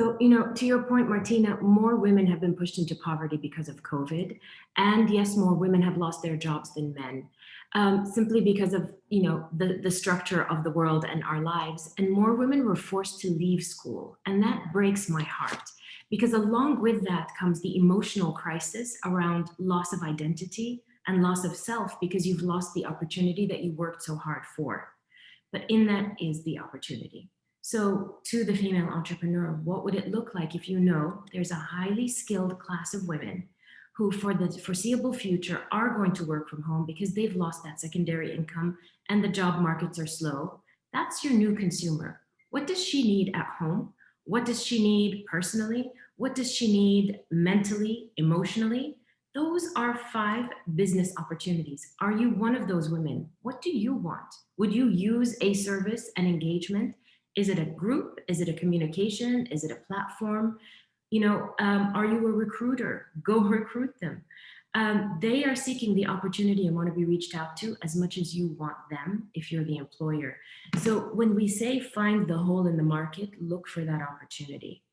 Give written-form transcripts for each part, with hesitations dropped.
So, to your point, Martina, more women have been pushed into poverty because of COVID. And yes, more women have lost their jobs than men, simply because of, the structure of the world and our lives. And more women were forced to leave school. And that breaks my heart because along with that comes the emotional crisis around loss of identity and loss of self because you've lost the opportunity that you worked so hard for. But in that is the opportunity. So, to the female entrepreneur, what would it look like if you know there's a highly skilled class of women who, for the foreseeable future, are going to work from home because they've lost that secondary income and the job markets are slow? That's your new consumer. What does she need at home? What does she need personally? What does she need mentally, emotionally? Those are five business opportunities. Are you one of those women? What do you want? Would you use a service and engagement? Is it a group? Is it a communication? Is it a platform? Are you a recruiter? Go recruit them. They are seeking the opportunity and want to be reached out to as much as you want them if you're the employer. So when we say find the hole in the market, look for that opportunity.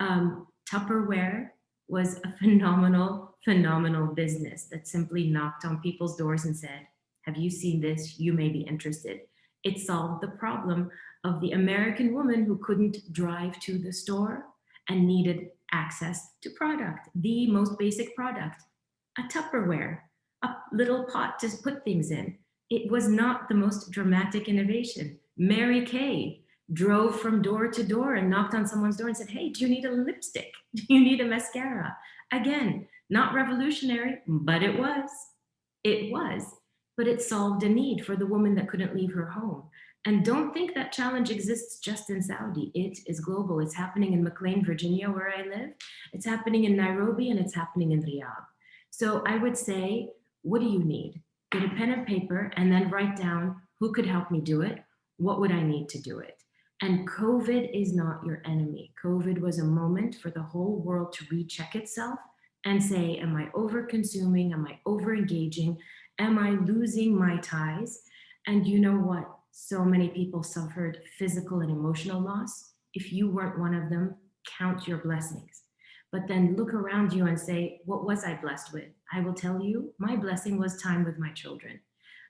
Tupperware was a phenomenal business that simply knocked on people's doors and said, have you seen this? You may be interested. It solved the problem of the American woman who couldn't drive to the store and needed access to product, the most basic product, a Tupperware, a little pot to put things in. It was not the most dramatic innovation. Mary Kay drove from door to door and knocked on someone's door and said, hey, do you need a lipstick? Do you need a mascara? Again, not revolutionary, but it was. It was. But it solved a need for the woman that couldn't leave her home. And don't think that challenge exists just in Saudi. It is global. It's happening in McLean, Virginia, where I live. It's happening in Nairobi and it's happening in Riyadh. So I would say, what do you need? Get a pen and paper and then write down who could help me do it? What would I need to do it? And COVID is not your enemy. COVID was a moment for the whole world to recheck itself and say, am I over consuming? Am I over engaging? Am I losing my ties? And you know what? So many people suffered physical and emotional loss. If you weren't one of them, count your blessings. But then look around you and say, what was I blessed with? I will tell you, my blessing was time with my children.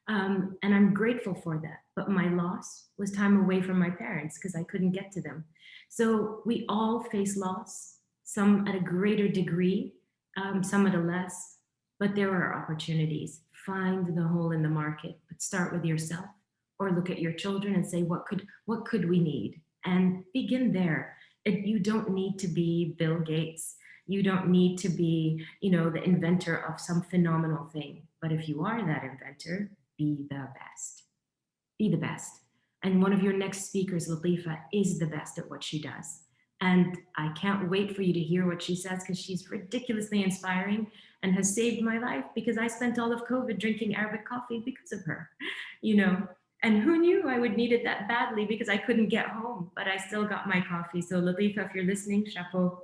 And I'm grateful for that. But my loss was time away from my parents because I couldn't get to them. So we all face loss, some at a greater degree, some at a less, but there are opportunities. Find the hole in the market, but start with yourself or look at your children and say, what could we need? And begin there. You don't need to be Bill Gates. You don't need to be, the inventor of some phenomenal thing. But if you are that inventor, be the best. Be the best. And one of your next speakers, Latifa, is the best at what she does. And I can't wait for you to hear what she says because she's ridiculously inspiring and has saved my life because I spent all of COVID drinking Arabic coffee because of her, you know. And who knew I would need it that badly because I couldn't get home, but I still got my coffee. So Latifa, if you're listening, chapeau.